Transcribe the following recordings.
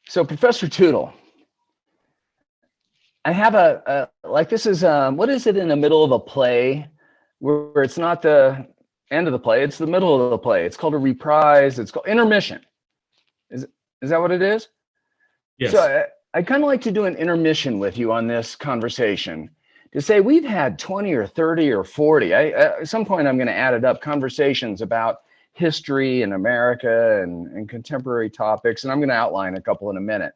So, Professor Tootle, I have like this is what is it in the middle of a play where it's not the end of the play, it's the middle of the play. It's called a reprise. It's called intermission. Is that what it is? So Yes. I kind of like to do an intermission with you on this conversation to say we've had 20 or 30 or 40. At some point, I'm going to add it up, conversations about history in America and contemporary topics. And I'm going to outline a couple in a minute.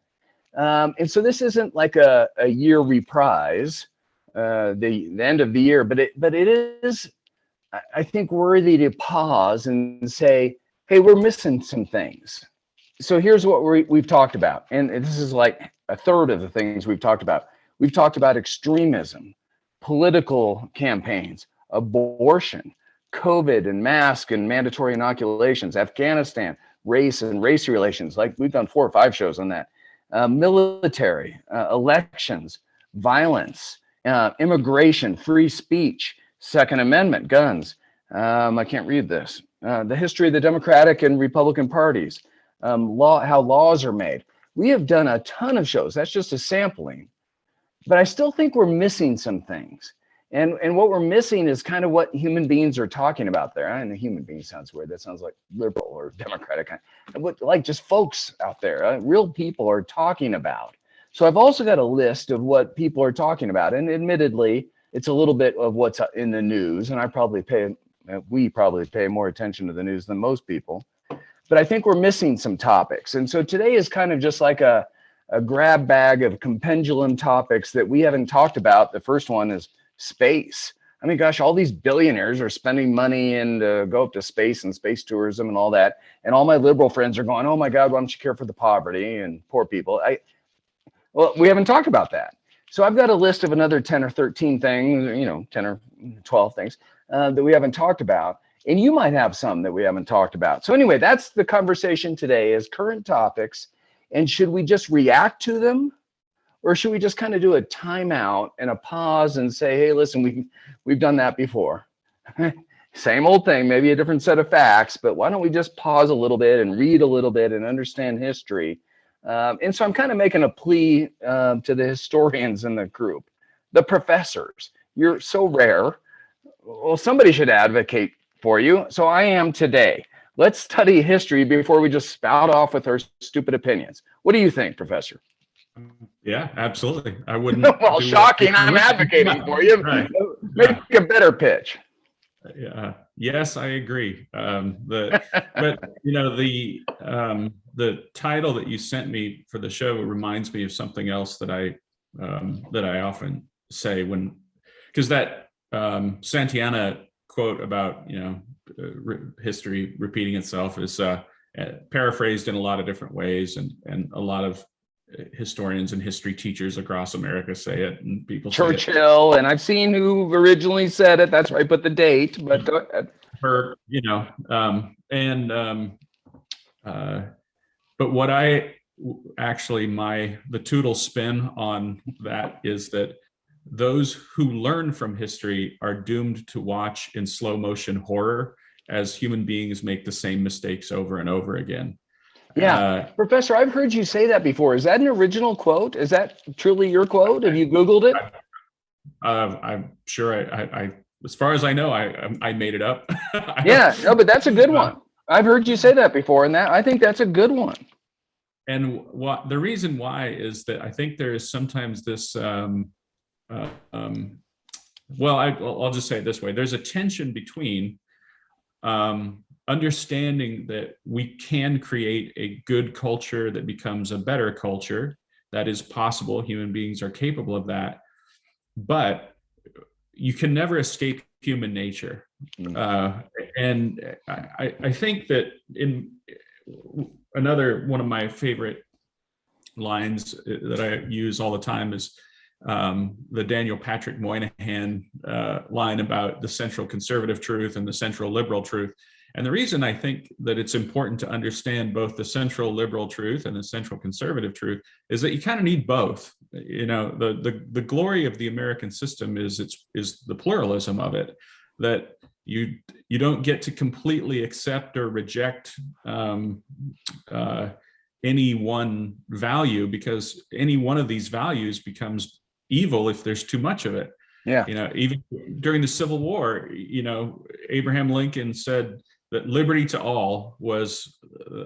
And so this isn't like a year reprise, the end of the year, but it is, I think, worthy to pause and say, hey, we're missing some things. So here's what we've talked about, and this is like a third of the things we've talked about. We've talked about extremism, political campaigns, abortion, COVID and mask and mandatory inoculations, Afghanistan, race and race relations. Like we've done 4 or 5 shows on that. Military, elections, violence, immigration, free speech, Second Amendment, guns. I can't read this. The history of the Democratic and Republican parties, how laws are made. We have done a ton of shows. That's just a sampling. But I still think we're missing some things. And what we're missing is kind of what human beings are talking about there. I know human being sounds weird. That sounds like liberal or democratic. What, like just folks out there, real people are talking about. So I've also got a list of what people are talking about. And admittedly, it's a little bit of what's in the news. And we probably pay more attention to the news than most people. But I think we're missing some topics. And so today is kind of just like a grab bag of pendulum topics that we haven't talked about. The first one is space. I mean, gosh, all these billionaires are spending money and go up to space and space tourism and all that. And all my liberal friends are going, oh my God, why don't you care for the poverty and poor people? Well, we haven't talked about that. So I've got a list of another 10 or 13 things, 10 or 12 things that we haven't talked about. And you might have some that we haven't talked about. So anyway, that's the conversation today, is current topics. And should we just react to them? Or should we just kind of do a timeout and a pause and say, hey, listen, we've done that before. Same old thing, maybe a different set of facts, but why don't we just pause a little bit and read a little bit and understand history? And so I'm kind of making a plea to the historians in the group, the professors. You're so rare. Well, somebody should advocate for you. So I am today. Let's study history before we just spout off with our stupid opinions. What do you think, Professor? Yeah, absolutely. I wouldn't. Well, shocking. I'm advocating for you. Right. Make a better pitch. Yes, I agree. But the title that you sent me for the show reminds me of something else that I often say because that Santayana quote about history repeating itself is paraphrased in a lot of different ways, and a lot of historians and history teachers across America say it, and people Churchill, and I've seen who originally said it. That's right, but the date. But but what I actually the Tootle spin on that is that those who learn from history are doomed to watch in slow motion horror as human beings make the same mistakes over and over again. Yeah, Professor, I've heard you say that before. Is that an original quote? Is that truly your quote? Have you Googled it? I'm sure I as far as I know, I made it up. Yeah, no, but that's a good one. I've heard you say that before, and I think that's a good one. And the reason why is that I think there is sometimes this, I'll just say it this way. There's a tension between understanding that we can create a good culture that becomes a better culture. That is possible. Human beings are capable of that. But you can never escape human nature. And I think that in another one of my favorite lines that I use all the time is the Daniel Patrick Moynihan line about the central conservative truth and the central liberal truth. And the reason I think that it's important to understand both the central liberal truth and the central conservative truth is that you kind of need both. The glory of the American system is the pluralism of it, that you don't get to completely accept or reject any one value, because any one of these values becomes evil if there's too much of it. Yeah. Even during the Civil War, Abraham Lincoln said that liberty to all was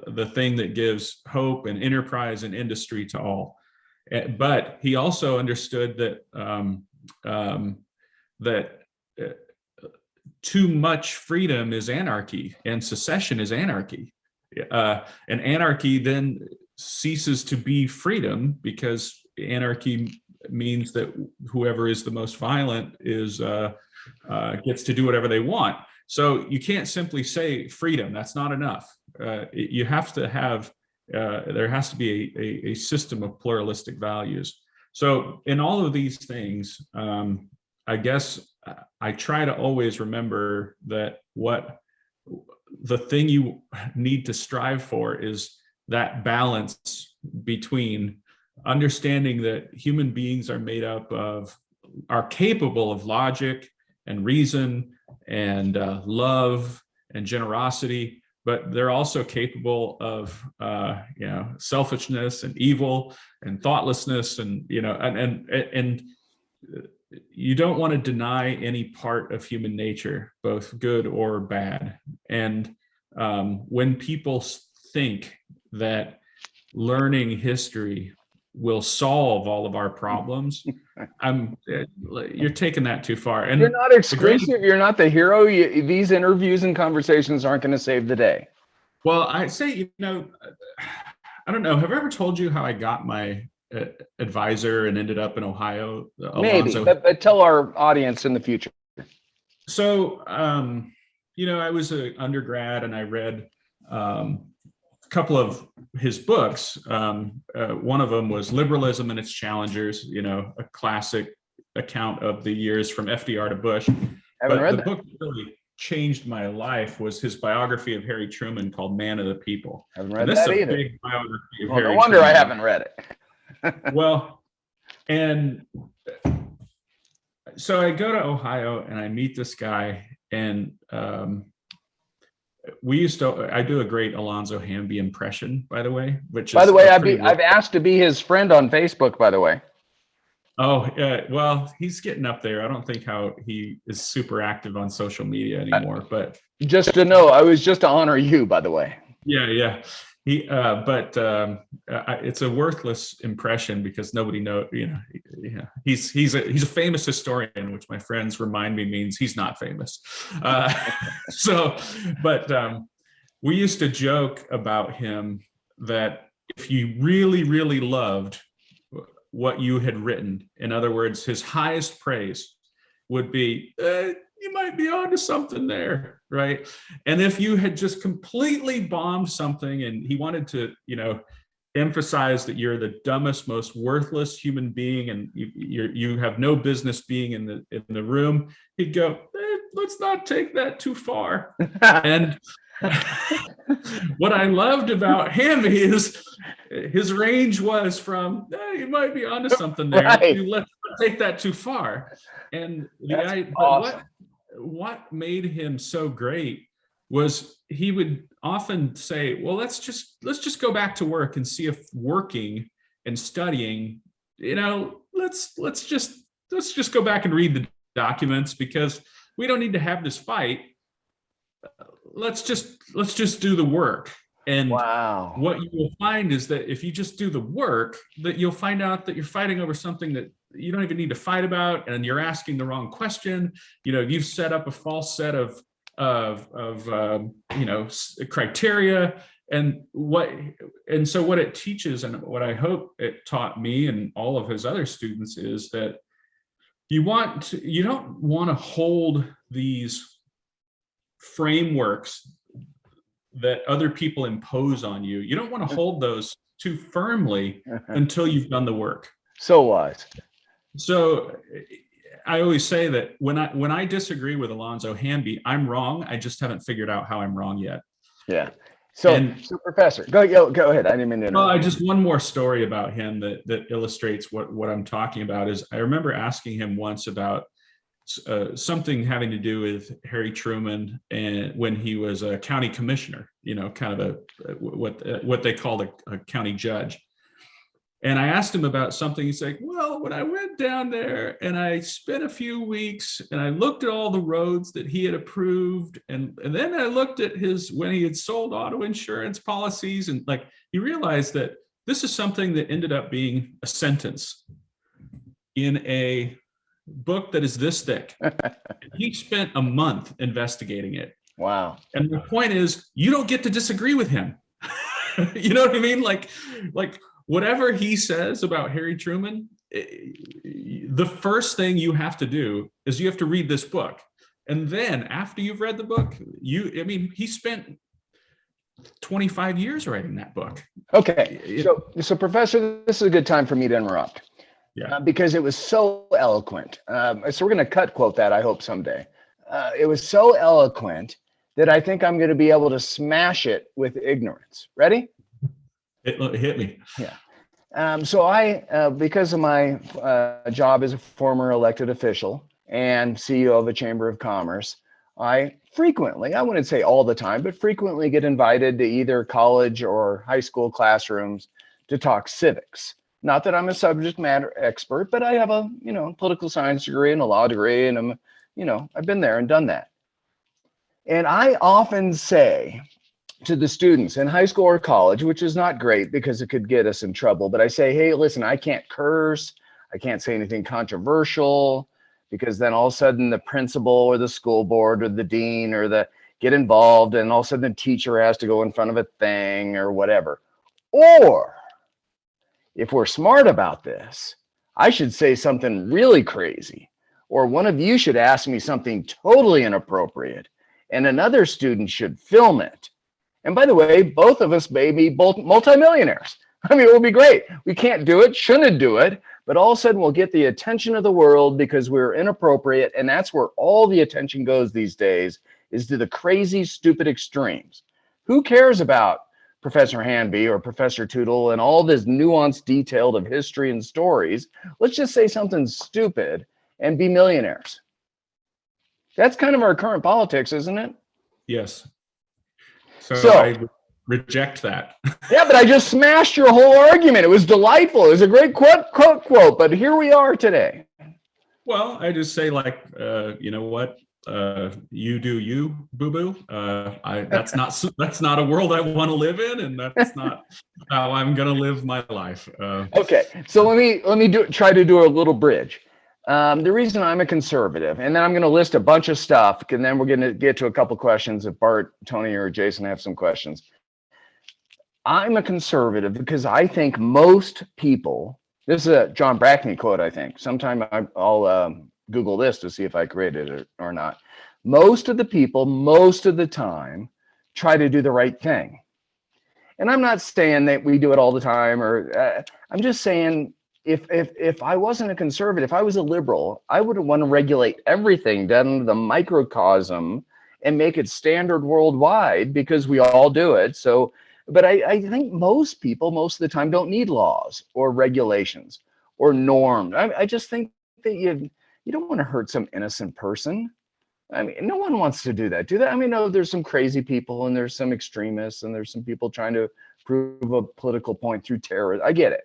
the thing that gives hope and enterprise and industry to all. But he also understood that too much freedom is anarchy, and secession is anarchy. And anarchy then ceases to be freedom, because anarchy means that whoever is the most violent gets to do whatever they want. So you can't simply say freedom. That's not enough. You have to have, there has to be a system of pluralistic values. So in all of these things, I guess I try to always remember that what the thing you need to strive for is that balance between understanding that human beings are capable of logic and reason and love and generosity, but they're also capable of selfishness and evil and thoughtlessness, and you don't want to deny any part of human nature, both good or bad. And when people think that learning history will solve all of our problems, you're taking that too far. And you're not exclusive. You're not the hero. These interviews and conversations aren't going to save the day. Well, I say, I don't know. Have I ever told you how I got my advisor and ended up in Ohio? Maybe, but tell our audience in the future. So, I was an undergrad and I read a couple of his books. One of them was Liberalism and Its Challengers, a classic account of the years from FDR to Bush. Haven't read the that. book that really changed my life was his biography of Harry Truman called Man of the People. Haven't read that either. A big biography of well, Harry no wonder Truman. I haven't read it. Well, and so I go to Ohio and I meet this guy, and I do a great Alonzo Hamby impression, by the way, I've asked to be his friend on Facebook, by the way. Oh, well, he's getting up there. I don't think how he is super active on social media anymore, but just to know, I was just to honor you, by the way. Yeah. It's a worthless impression because nobody knows. He's a famous historian, which my friends remind me means he's not famous. We used to joke about him that if you really, really loved what you had written, in other words, his highest praise would be, you might be onto something there, right? And if you had just completely bombed something and he wanted to, emphasize that you're the dumbest, most worthless human being and you have no business being in the room, he'd go, let's not take that too far. And what I loved about Hamby is his range was from, you might be onto something there, right, to let's not take that too far. And awesome. What made him so great was he would often say, well, let's just go back to work and see if working and studying, let's just go back and read the documents, because we don't need to have this fight. Let's just do the work. And wow, what you will find is that if you just do the work, that you'll find out that you're fighting over something that you don't even need to fight about, and you're asking the wrong question. You've set up a false set of criteria, and so what it teaches, and what I hope it taught me and all of his other students, is that you don't want to hold these frameworks that other people impose on you. You don't want to hold those too firmly until you've done the work. So wise. So I always say that when I disagree with Alonzo Hamby, I'm wrong. I just haven't figured out how I'm wrong yet. Yeah. So Professor, go ahead. I didn't mean to interrupt. Well, just one more story about him that illustrates what I'm talking about is I remember asking him once about something having to do with Harry Truman and when he was a county commissioner, kind of what they called a county judge. And I asked him about something. He's like, well, when I went down there and I spent a few weeks and I looked at all the roads that he had approved, and then I looked at when he had sold auto insurance policies, and like he realized that this is something that ended up being a sentence in a book that is this thick. He spent a month investigating it. Wow. And the point is, you don't get to disagree with him. You know what I mean? Like whatever he says about Harry Truman, the first thing you have to do is you have to read this book. And then after you've read the book, he spent 25 years writing that book. Okay. So Professor, this is a good time for me to interrupt. Yeah. Because it was so eloquent. So we're going to quote that, I hope, someday. It was so eloquent that I think I'm going to be able to smash it with ignorance. Ready? It hit me. Yeah. So I, because of my job as a former elected official and CEO of a chamber of commerce, I frequently, I wouldn't say all the time, but frequently get invited to either college or high school classrooms to talk civics. Not that I'm a subject matter expert, but I have a, political science degree and a law degree, and I'm, I've been there and done that. And I often say to the students in high school or college, which is not great because it could get us in trouble, but I say, hey, listen, I can't curse. I can't say anything controversial, because then all of a sudden the principal or the school board or the dean get involved, and all of a sudden the teacher has to go in front of a thing or whatever. Or if we're smart about this, I should say something really crazy, or one of you should ask me something totally inappropriate, and another student should film it. And by the way, both of us may be both multimillionaires. I mean, it will be great. We can't do it, shouldn't do it, but all of a sudden we'll get the attention of the world because we're inappropriate, and that's where all the attention goes these days, is to the crazy, stupid extremes. Who cares about Professor Hanby or Professor Tootle and all this nuanced detail of history and stories? Let's just say something stupid and be millionaires. That's kind of our current politics, isn't it? Yes. So I reject that. Yeah, but I just smashed your whole argument. It was delightful. It was a great quote, but here we are today. Well, I just say, you know what? You do you, boo-boo. That's not a world I want to live in, and that's not how I'm going to live my life. Okay, so let me try to do a little bridge. The reason I'm a conservative, and then I'm going to list a bunch of stuff, and then we're going to get to a couple questions if Bart, Tony, or Jason have some questions. I'm a conservative because I think most people, this is a John Brackney quote, I think. Sometime I'll Google this to see if I created it or not. Most of the people, most of the time, try to do the right thing. And I'm not saying that we do it all the time, or I'm just saying, if I wasn't a conservative, if I was a liberal, I would want to regulate everything down to the microcosm and make it standard worldwide, because we all do it. So, but I think most people, most of the time, don't need laws or regulations or norms. I just think that you don't want to hurt some innocent person. I mean, no one wants to do that. I mean, no, there's some crazy people, and there's some extremists, and there's some people trying to prove a political point through terror. I get it.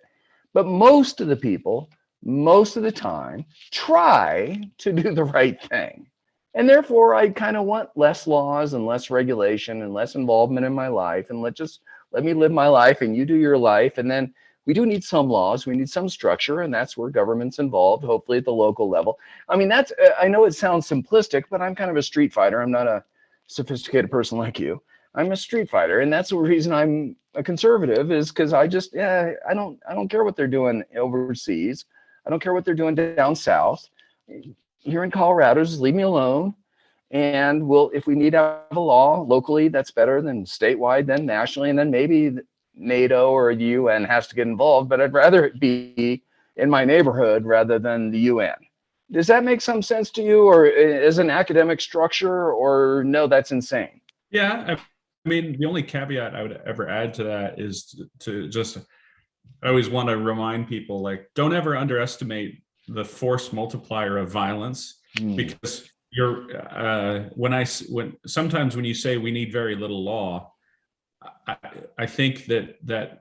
But most of the people, most of the time, try to do the right thing. And therefore, I kind of want less laws and less regulation and less involvement in my life. And let me live my life and you do your life. And then we do need some laws. We need some structure. And that's where government's involved, hopefully at the local level. I mean, I know it sounds simplistic, but I'm kind of a street fighter. I'm not a sophisticated person like you. I'm a street fighter, and that's the reason I'm a conservative, is because I don't care what they're doing overseas. I don't care what they're doing down south. Here in Colorado, just leave me alone. And if we need to have a law locally, that's better than statewide, then nationally, and then maybe NATO or the UN has to get involved. But I'd rather it be in my neighborhood rather than the UN. Does that make some sense to you, or is an academic structure, or no, that's insane? Yeah. I mean, the only caveat I would ever add to that is to just, I always want to remind people, like, don't ever underestimate the force multiplier of violence, because when sometimes when you say we need very little law, I think that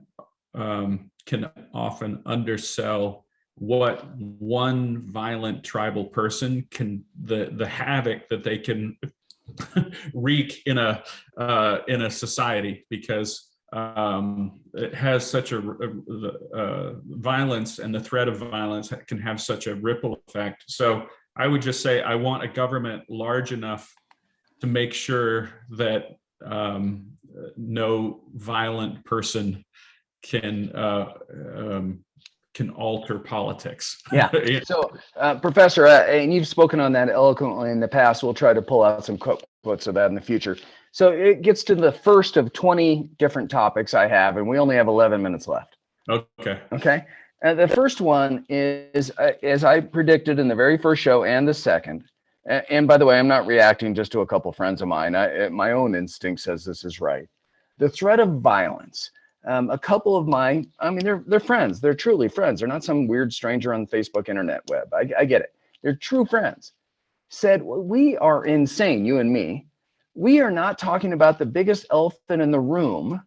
can often undersell what one violent tribal person can, the havoc that they can wreak in a society, because it has such a violence, and the threat of violence can have such a ripple effect. So I would just say I want a government large enough to make sure that no violent person can alter politics. Yeah. So, Professor, and you've spoken on that eloquently in the past. We'll try to pull out some quotes of that in the future. So it gets to the first of 20 different topics I have, and we only have 11 minutes left. Okay. Okay. The first one is, as I predicted in the very first show and the second, and by the way, I'm not reacting just to a couple friends of mine. My own instinct says this is right. The threat of violence. A couple of they're friends. They're truly friends. They're not some weird stranger on the Facebook internet web. I get it. They're true friends. Said, we are insane, you and me. We are not talking about the biggest elephant in the room.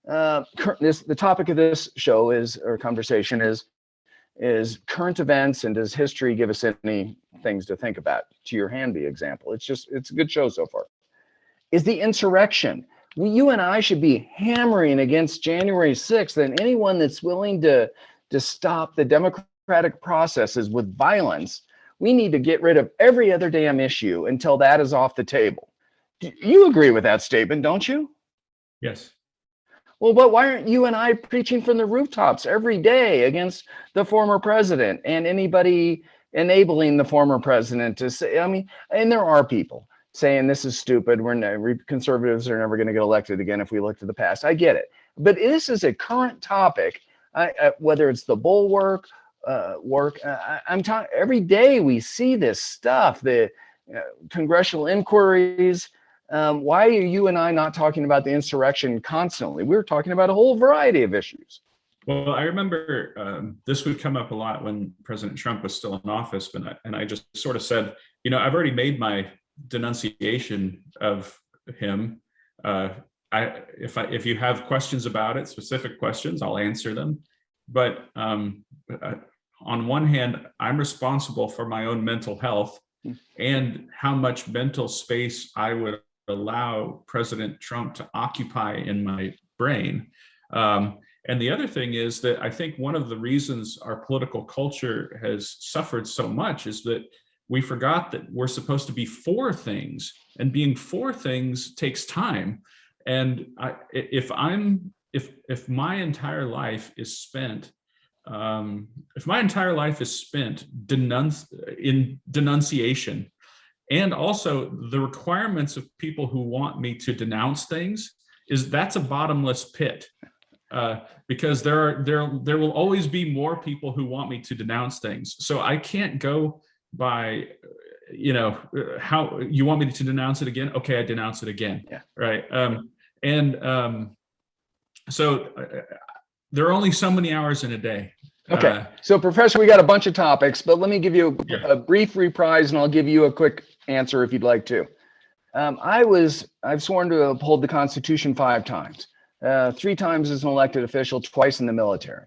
The topic of this show conversation is current events, and does history give us any things to think about? To your Hanby example, it's a good show so far. Is the insurrection. You and I should be hammering against January 6th, and anyone that's willing to stop the democratic processes with violence. We need to get rid of every other damn issue until that is off the table. You agree with that statement, don't you? Yes. Well, but why aren't you and I preaching from the rooftops every day against the former president and anybody enabling the former president to say, and there are people saying this is stupid. Conservatives are never going to get elected again if we look to the past. I get it. But this is a current topic, whether it's the bulwark, I'm talking every day we see this stuff, the congressional inquiries. Why are you and I not talking about the insurrection constantly? We're talking about a whole variety of issues. Well, I remember this would come up a lot when President Trump was still in office, and I just sort of said, I've already made my denunciation of him. If you have questions about it, specific questions, I'll answer them. But on one hand, I'm responsible for my own mental health and how much mental space I would allow President Trump to occupy in my brain. And the other thing is that I think one of the reasons our political culture has suffered so much is that we forgot that we're supposed to be for things, and being for things takes time. And if my entire life is spent in denunciation, and also the requirements of people who want me to denounce things, that's a bottomless pit. Because there will always be more people who want me to denounce things. So I can't go by, how you want me to denounce it again. Okay, I denounce it again. Yeah. Right. So there are only so many hours in a day. Okay. So Professor, we got a bunch of topics, but let me give you a brief reprise, and I'll give you a quick answer if you'd like to. I've sworn to uphold the Constitution 5 times. 3 times as an elected official, twice in the military.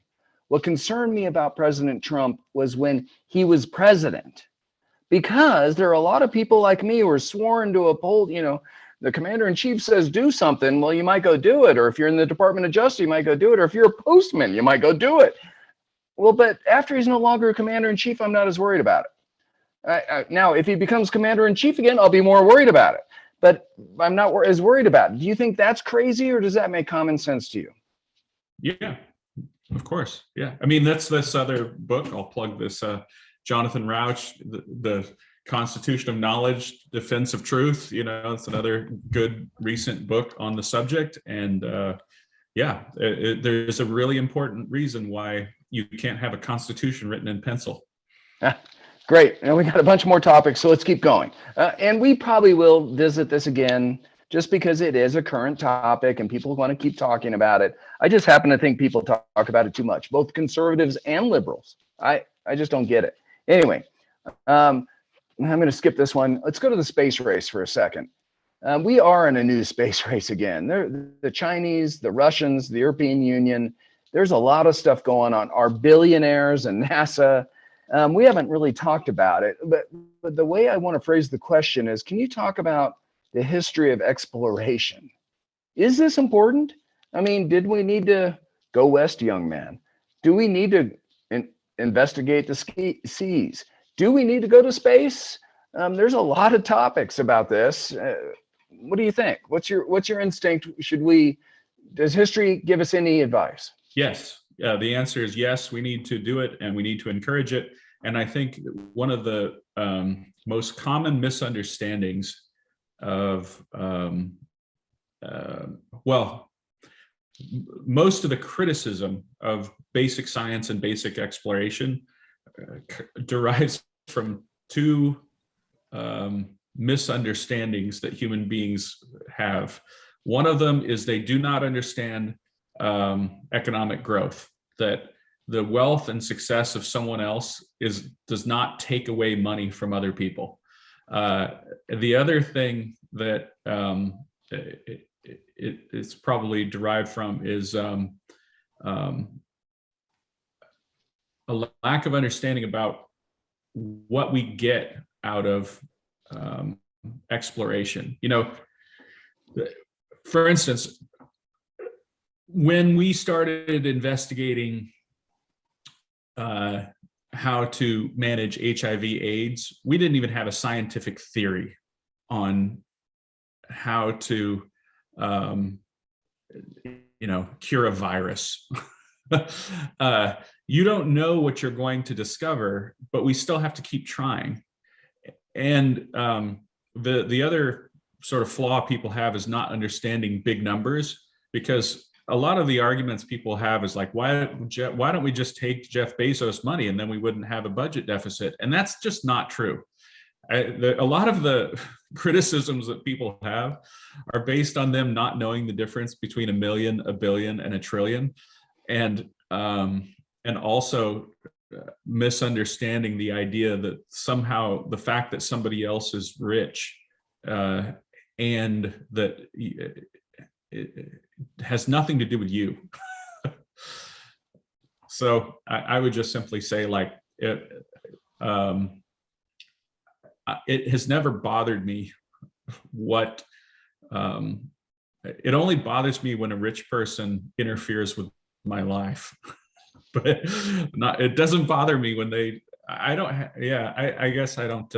What concerned me about President Trump was when he was president, because there are a lot of people like me who are sworn to uphold, the commander in chief says do something, well, you might go do it. Or if you're in the Department of Justice, you might go do it. Or if you're a postman, you might go do it. Well, but after he's no longer a commander in chief, I'm not as worried about it. Now, if he becomes commander in chief again, I'll be more worried about it. But I'm not as worried about it. Do you think that's crazy, or does that make common sense to you? Yeah, of course. Yeah. I mean, that's this other book. I'll plug this, Jonathan Rauch, the Constitution of Knowledge, Defense of Truth. It's another good recent book on the subject. And there's a really important reason why you can't have a constitution written in pencil. Great. And we got a bunch more topics, so let's keep going. And we probably will visit this again, just because it is a current topic and people want to keep talking about it. I just happen to think people talk about it too much, both conservatives and liberals. I just don't get it. Anyway, I'm going to skip this one. Let's go to the space race for a second. We are in a new space race again. The Chinese, the Russians, the European Union, there's a lot of stuff going on. Our billionaires and NASA, we haven't really talked about it, but the way I want to phrase the question is, can you talk about the history of exploration? Is this important? I mean, did we need to go west, young man? Do we need to investigate the seas? Do we need to go to space? There's a lot of topics about this. What do you think? What's your instinct? Does history give us any advice? Yes. The answer is yes. We need to do it and we need to encourage it. And I think one of the most common misunderstandings of, most of the criticism of basic science and basic exploration derives from two misunderstandings that human beings have. One of them is they do not understand economic growth, that the wealth and success of someone else does not take away money from other people. The other thing that it's probably derived from is a lack of understanding about what we get out of exploration. You know, for instance, when we started investigating how to manage HIV/AIDS, we didn't even have a scientific theory on how to, cure a virus. You don't know what you're going to discover, but we still have to keep trying. And the other sort of flaw people have is not understanding big numbers, because a lot of the arguments people have is like, why don't we just take Jeff Bezos' money and then we wouldn't have a budget deficit? And that's just not true. A lot of the criticisms that people have are based on them not knowing the difference between a million, a billion, and a trillion, and also misunderstanding the idea that somehow the fact that somebody else is rich and that it has nothing to do with you. So I would just simply say, like, it has never bothered me what, it only bothers me when a rich person interferes with my life. But it doesn't bother me when I guess I don't.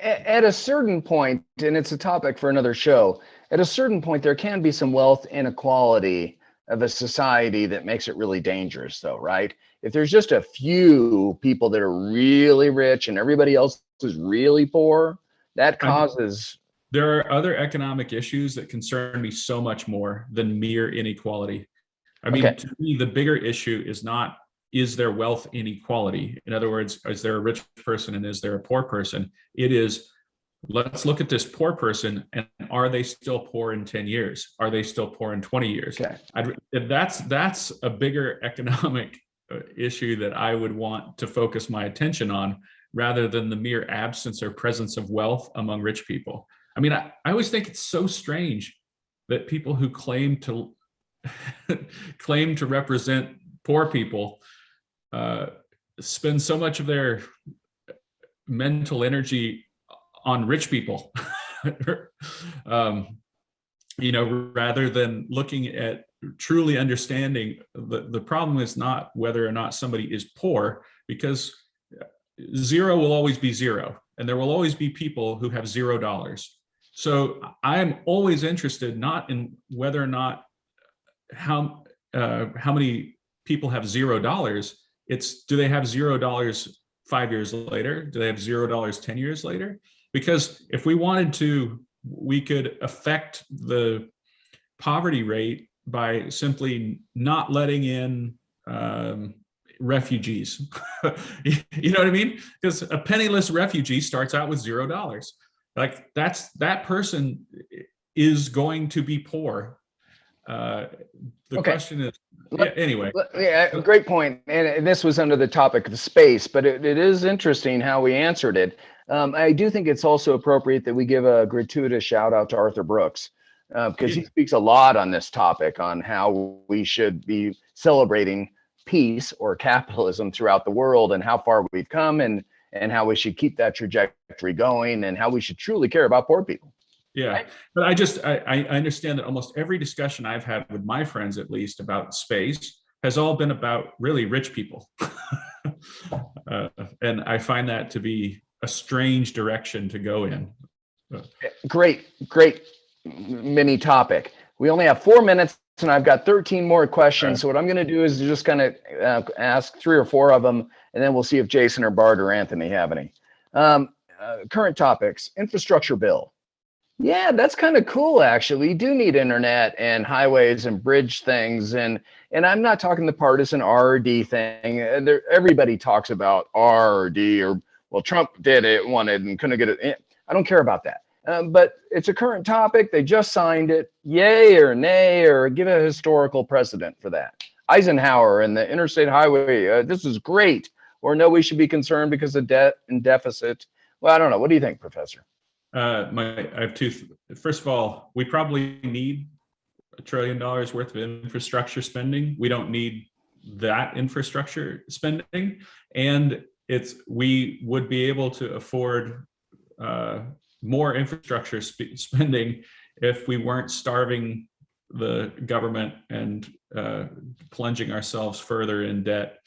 At a certain point, and it's a topic for another show, at a certain point, there can be some wealth inequality of a society that makes it really dangerous, though, right? If there's just a few people that are really rich and everybody else is really poor, that causes... There are other economic issues that concern me so much more than mere inequality. I mean, to me, the bigger issue is not, is there wealth inequality? In other words, is there a rich person and is there a poor person? It is, let's look at this poor person, and are they still poor in 10 years? Are they still poor in 20 years? Okay. That's a bigger economic issue that I would want to focus my attention on, rather than the mere absence or presence of wealth among rich people. I mean, I always think it's so strange that people who claim to represent poor people spend so much of their mental energy on rich people, rather than looking at truly understanding the problem is not whether or not somebody is poor, because zero will always be zero, and there will always be people who have $0. So I'm always interested not in whether or not how many people have $0. It's, do they have $0 5 years later? Do they have $0 10 years later? Because if we wanted to, we could affect the poverty rate by simply not letting in refugees. You know what I mean? Because a penniless refugee starts out with $0. Like, that person is going to be poor. The question is, Yeah, anyway. Yeah, great point. And this was under the topic of space, but it is interesting how we answered it. I do think it's also appropriate that we give a gratuitous shout out to Arthur Brooks, because he speaks a lot on this topic on how we should be celebrating peace or capitalism throughout the world and how far we've come and how we should keep that trajectory going and how we should truly care about poor people. Yeah, Right? but I understand that almost every discussion I've had with my friends, at least, about space has all been about really rich people. And I find that to be a strange direction to go in. Great mini topic. We only have 4 minutes and I've got 13 more questions. So what I'm going to do is just kind of ask 3 or 4 of them, and then we'll see if Jason or Bart or Anthony have any. Current topics, infrastructure bill. Yeah, that's kind of cool, actually. We do need internet and highways and bridge things. And I'm not talking the partisan R&D thing. Everybody talks about R&D or, well, Trump did it, wanted, and couldn't get it. I don't care about that. But it's a current topic. They just signed it. Yay or nay, or give a historical precedent for that. Eisenhower and the interstate highway, this is great. Or no, we should be concerned because of debt and deficit. Well, I don't know. What do you think, Professor? I have 2. First of all, we probably need $1 trillion worth of infrastructure spending. We don't need that infrastructure spending, and we would be able to afford more infrastructure spending if we weren't starving the government and plunging ourselves further in debt.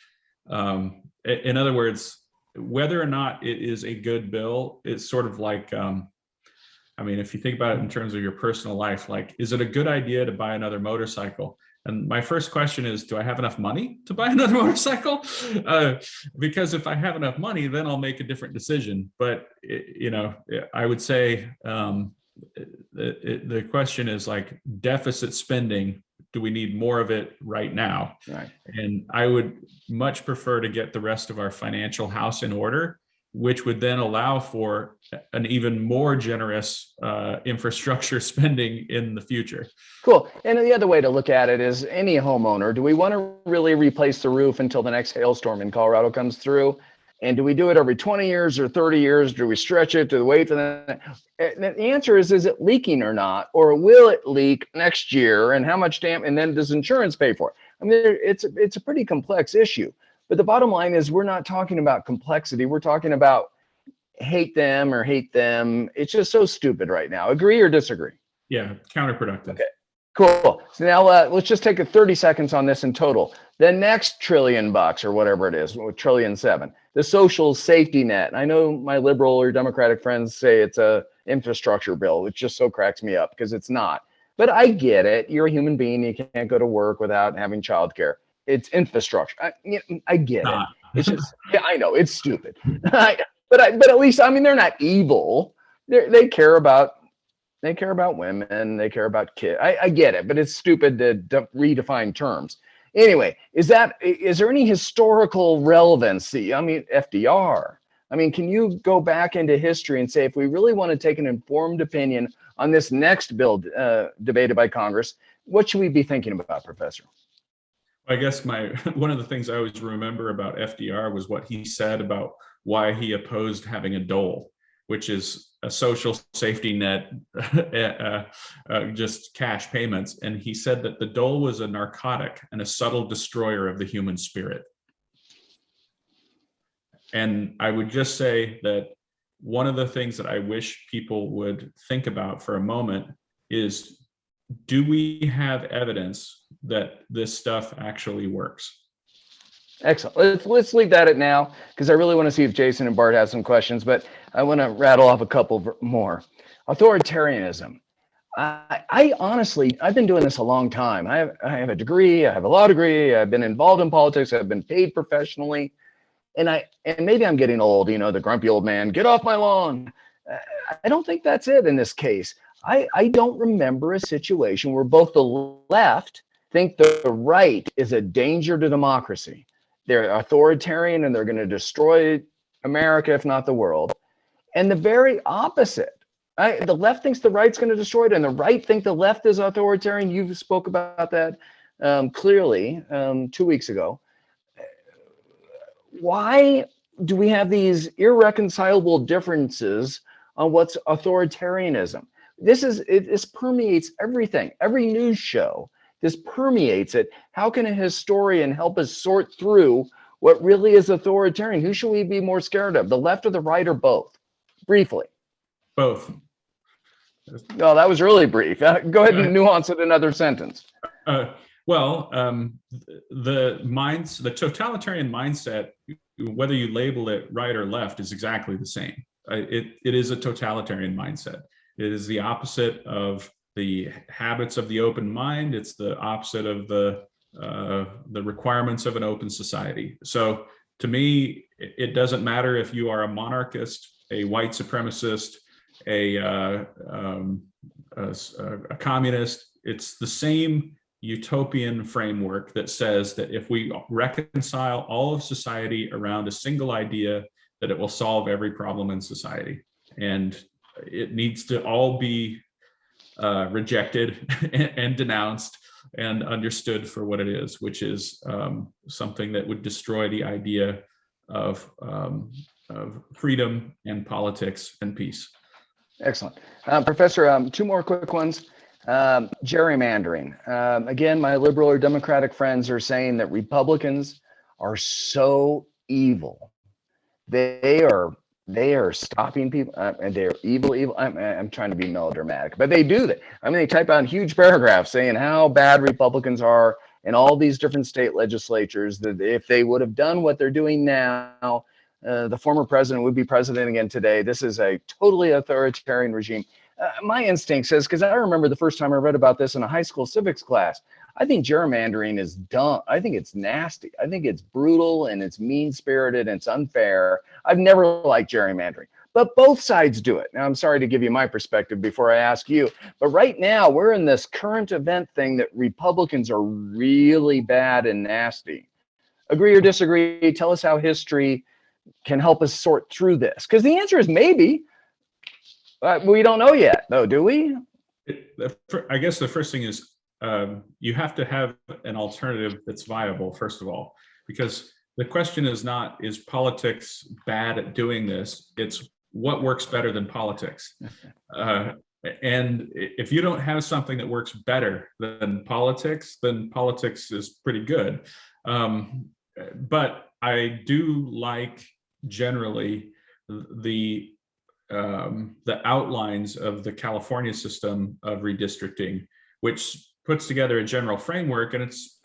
In other words, whether or not it is a good bill, it's sort of like, I mean, if you think about it in terms of your personal life, like, is it a good idea to buy another motorcycle? And my first question is, do I have enough money to buy another motorcycle? Because if I have enough money, then I'll make a different decision. But, I would say the question is like deficit spending. Do we need more of it right now? Right. And I would much prefer to get the rest of our financial house in order, which would then allow for an even more generous infrastructure spending in the future. Cool. And the other way to look at it is, any homeowner, do we want to really replace the roof until the next hailstorm in Colorado comes through? And do we do it every 20 years or 30 years? Do we stretch it? Do we wait for that? The answer is it leaking or not? Or will it leak next year? And how much damage? And then does insurance pay for it? I mean, it's a pretty complex issue. But the bottom line is, we're not talking about complexity. We're talking about hate them or hate them. It's just so stupid right now. Agree or disagree? Yeah, counterproductive. Okay, cool. So now let's just take 30 seconds on this in total. The next $1 trillion or whatever it is, $1.7 trillion, the social safety net. I know my liberal or Democratic friends say it's a infrastructure bill, which just so cracks me up because it's not. But I get it. You're a human being. You can't go to work without having childcare. It's infrastructure. I get it. It's just, yeah, I know it's stupid. But at least, I mean, they're not evil. They care about women. They care about kids. I get it, but it's stupid to redefine terms. Anyway, is there any historical relevancy? I mean, FDR. I mean, can you go back into history and say, if we really want to take an informed opinion on this next bill debated by Congress, what should we be thinking about, Professor? I guess one of the things I always remember about FDR was what he said about why he opposed having a dole, which is a social safety net, just cash payments. And he said that the dole was a narcotic and a subtle destroyer of the human spirit. And I would just say that one of the things that I wish people would think about for a moment is, do we have evidence that this stuff actually works? Excellent. Let's leave that at now, because I really want to see if Jason and Bart have some questions, but I want to rattle off a couple more. Authoritarianism. I honestly, I've been doing this a long time. I have a degree. I have a law degree. I've been involved in politics. I've been paid professionally. And maybe I'm getting old, the grumpy old man, get off my lawn. I don't think that's it in this case. I don't remember a situation where both the left think the right is a danger to democracy. They're authoritarian and they're going to destroy America, if not the world. And the very opposite. The left thinks the right's going to destroy it, and the right think the left is authoritarian. You spoke about that, clearly 2 weeks ago. Why do we have these irreconcilable differences on what's authoritarianism? This permeates everything, every news show. This permeates it. How can a historian help us sort through what really is authoritarian? Who should we be more scared of, the left or the right, or both? Briefly. Both. No, that was really brief. Go ahead and nuance it another sentence. Well, the totalitarian mindset, whether you label it right or left, is exactly the same. It is a totalitarian mindset. It is the opposite of the habits of the open mind. It's the opposite of the requirements of an open society. So to me, it doesn't matter if you are a monarchist, a white supremacist, a communist. It's the same utopian framework that says that if we reconcile all of society around a single idea, that it will solve every problem in society. And it needs to all be rejected and denounced and understood for what it is, which is something that would destroy the idea of freedom and politics and peace. Excellent. Professor, two more quick ones. Gerrymandering. Again, my liberal or Democratic friends are saying that Republicans are so evil. They are stopping people, and they're evil. I'm trying to be melodramatic, but they do that. I mean, they type out huge paragraphs saying how bad Republicans are in all these different state legislatures, that if they would have done what they're doing now, the former president would be president again today. This is a totally authoritarian regime. My instinct says, because I remember the first time I read about this in a high school civics class, I think gerrymandering is dumb. I think it's nasty. I think it's brutal and it's mean-spirited and it's unfair. I've never liked gerrymandering, but both sides do it. Now, I'm sorry to give you my perspective before I ask you, but right now we're in this current event thing that Republicans are really bad and nasty. Agree or disagree? Tell us how history can help us sort through this, because the answer is maybe. We don't know yet, though, do we? I guess the first thing is you have to have an alternative that's viable, first of all, because the question is not, is politics bad at doing this? It's what works better than politics. And if you don't have something that works better than politics, then politics is pretty good. But I do like generally the outlines of the California system of redistricting, which puts together a general framework, and it's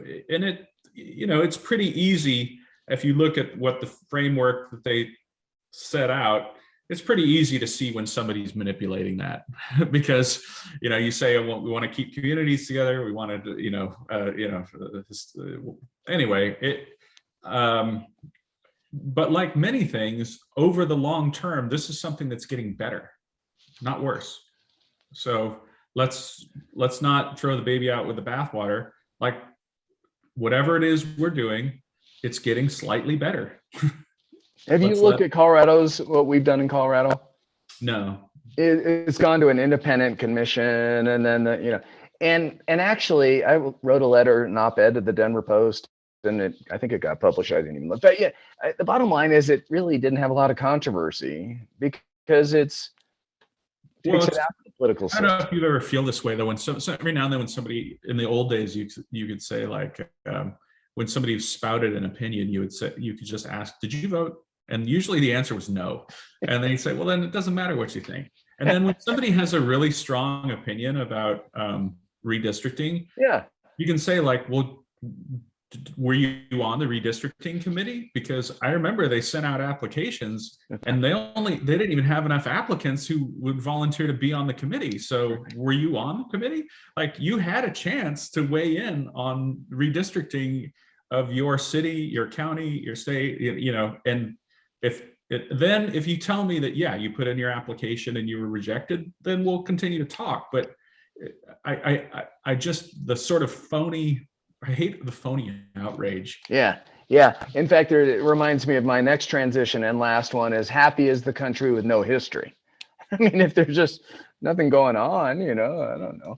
pretty easy. If you look at what the framework that they set out, it's pretty easy to see when somebody's manipulating that, because you say, well, we want to keep communities together, we want to anyway. But like many things, over the long term, this is something that's getting better, not worse. So let's not throw the baby out with the bathwater. Like, whatever it is we're doing, it's getting slightly better. Have you looked at what we've done in Colorado? No. It's gone to an independent commission, and then and actually, I wrote a letter, an op-ed to the Denver Post, and I think it got published. I didn't even look. But yeah, the bottom line is it really didn't have a lot of controversy because it takes it out of the political system. I don't know if you ever feel this way though. When every now and then, when somebody in the old days, you could say, like, when somebody spouted an opinion, you could just ask, "Did you vote?" And usually the answer was no. And then you say, "Well, then it doesn't matter what you think." And then when somebody has a really strong opinion about redistricting, yeah, you can say, like, "Well, were you on the redistricting committee?" Because I remember they sent out applications and they didn't even have enough applicants who would volunteer to be on the committee. So were you on the committee? Like, you had a chance to weigh in on redistricting of your city, your county, your state, and if you tell me that, yeah, you put in your application and you were rejected, then we'll continue to talk. But I just, the sort of phony, I hate the phony outrage. Yeah. In fact, it reminds me of my next transition and last one is, happy is the country with no history. I mean, if there's just nothing going on, I don't know.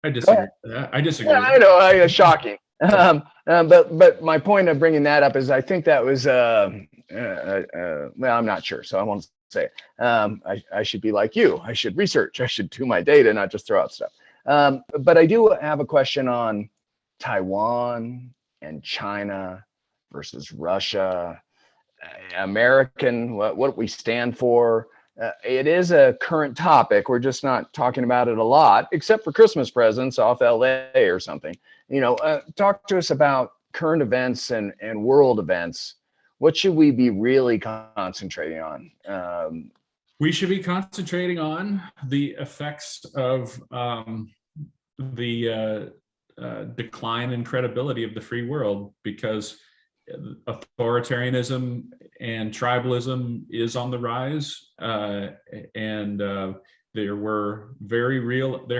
I Go ahead. disagree with that. I disagree Yeah, with I that. know. Shocking. But my point of bringing that up is I think that was well, I'm not sure, so I won't say it. I should be like you. I should research. I should do my data, not just throw out stuff. But I do have a question on Taiwan and China versus Russia, American, what we stand for. It is a current topic. We're just not talking about it a lot, except for Christmas presents off LA or something. Talk to us about current events and world events. What should we be really concentrating on? We should be concentrating on the effects of the decline in credibility of the free world, because authoritarianism and tribalism is on the rise, and there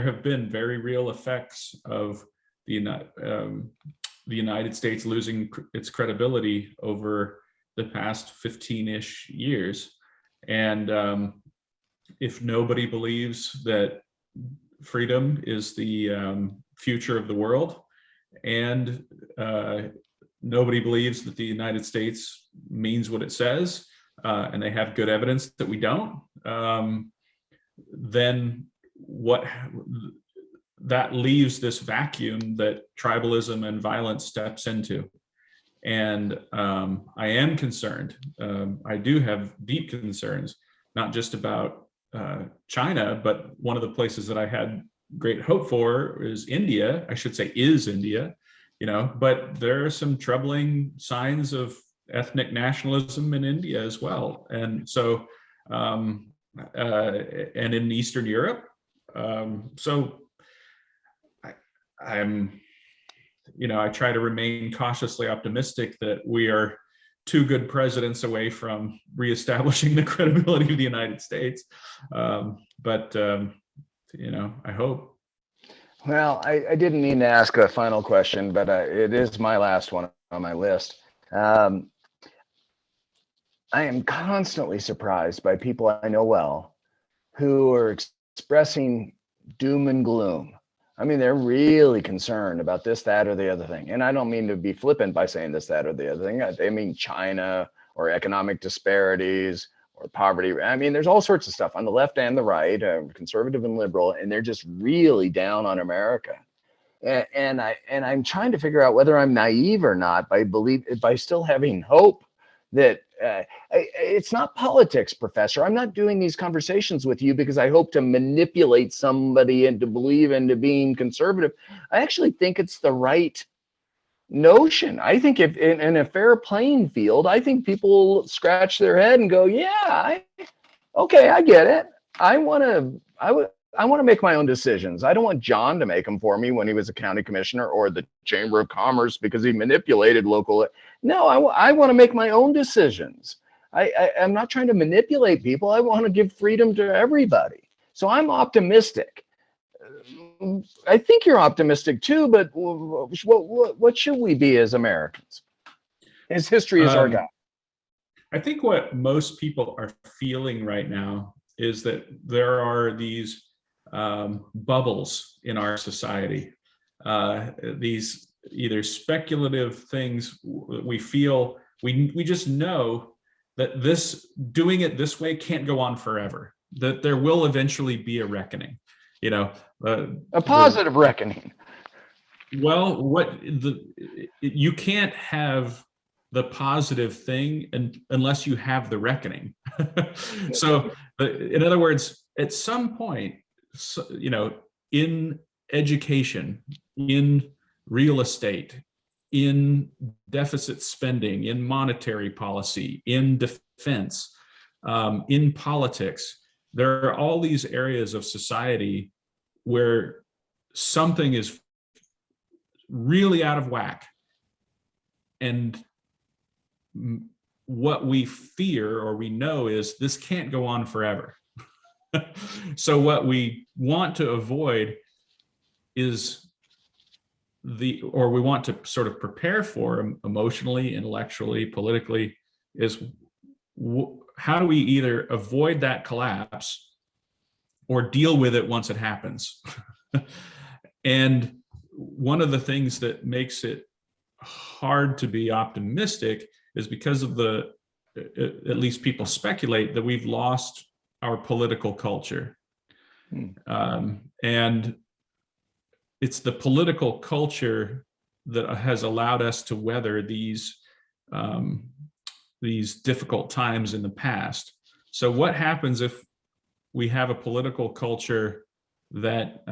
have been very real effects of the United States losing its credibility over the past 15-ish years. And if nobody believes that freedom is the future of the world, and nobody believes that the United States means what it says, and they have good evidence that we don't, then that leaves this vacuum that tribalism and violence steps into. And I am concerned. I do have deep concerns, not just about China, but one of the places that I had great hope for is India. I should say is India, but there are some troubling signs of ethnic nationalism in India as well. And so, and in Eastern Europe. So I try to remain cautiously optimistic that we are 2 good presidents away from reestablishing the credibility of the United States. But I hope. Well, I didn't mean to ask a final question, but it is my last one on my list. I am constantly surprised by people I know well who are expressing doom and gloom. I mean, they're really concerned about this, that, or the other thing. And I don't mean to be flippant by saying this, that, or the other thing. I mean China or economic disparities or poverty. I mean, there's all sorts of stuff on the left and the right, conservative and liberal, and they're just really down on America. And I'm trying to figure out whether I'm naive or not by still having hope that it's not politics, Professor. I'm not doing these conversations with you because I hope to manipulate somebody into believe into being conservative. I actually think it's the right notion. I think if in a fair playing field, I think people scratch their head and go, yeah, okay, I get it. I want to make my own decisions. I don't want John to make them for me when he was a county commissioner or the Chamber of Commerce because he manipulated local. No, I want to make my own decisions. I'm not trying to manipulate people. I want to give freedom to everybody. So I'm optimistic. I think you're optimistic too, but what should we be as Americans? As history is our guide. I think what most people are feeling right now is that there are these bubbles in our society, these either speculative things we feel, we just know that doing it this way can't go on forever, that there will eventually be a reckoning, a positive reckoning. Well, you can't have the positive thing unless you have the reckoning. So in other words, at some point, in education, in real estate, in deficit spending, in monetary policy, in defense, in politics, there are all these areas of society where something is really out of whack. And what we fear or we know is this can't go on forever. So what we want to avoid is we want to sort of prepare for emotionally, intellectually, politically, is how do we either avoid that collapse or deal with it once it happens? And one of the things that makes it hard to be optimistic is because of at least people speculate that we've lost our political culture. And it's the political culture that has allowed us to weather these difficult times in the past. So what happens if we have a political culture that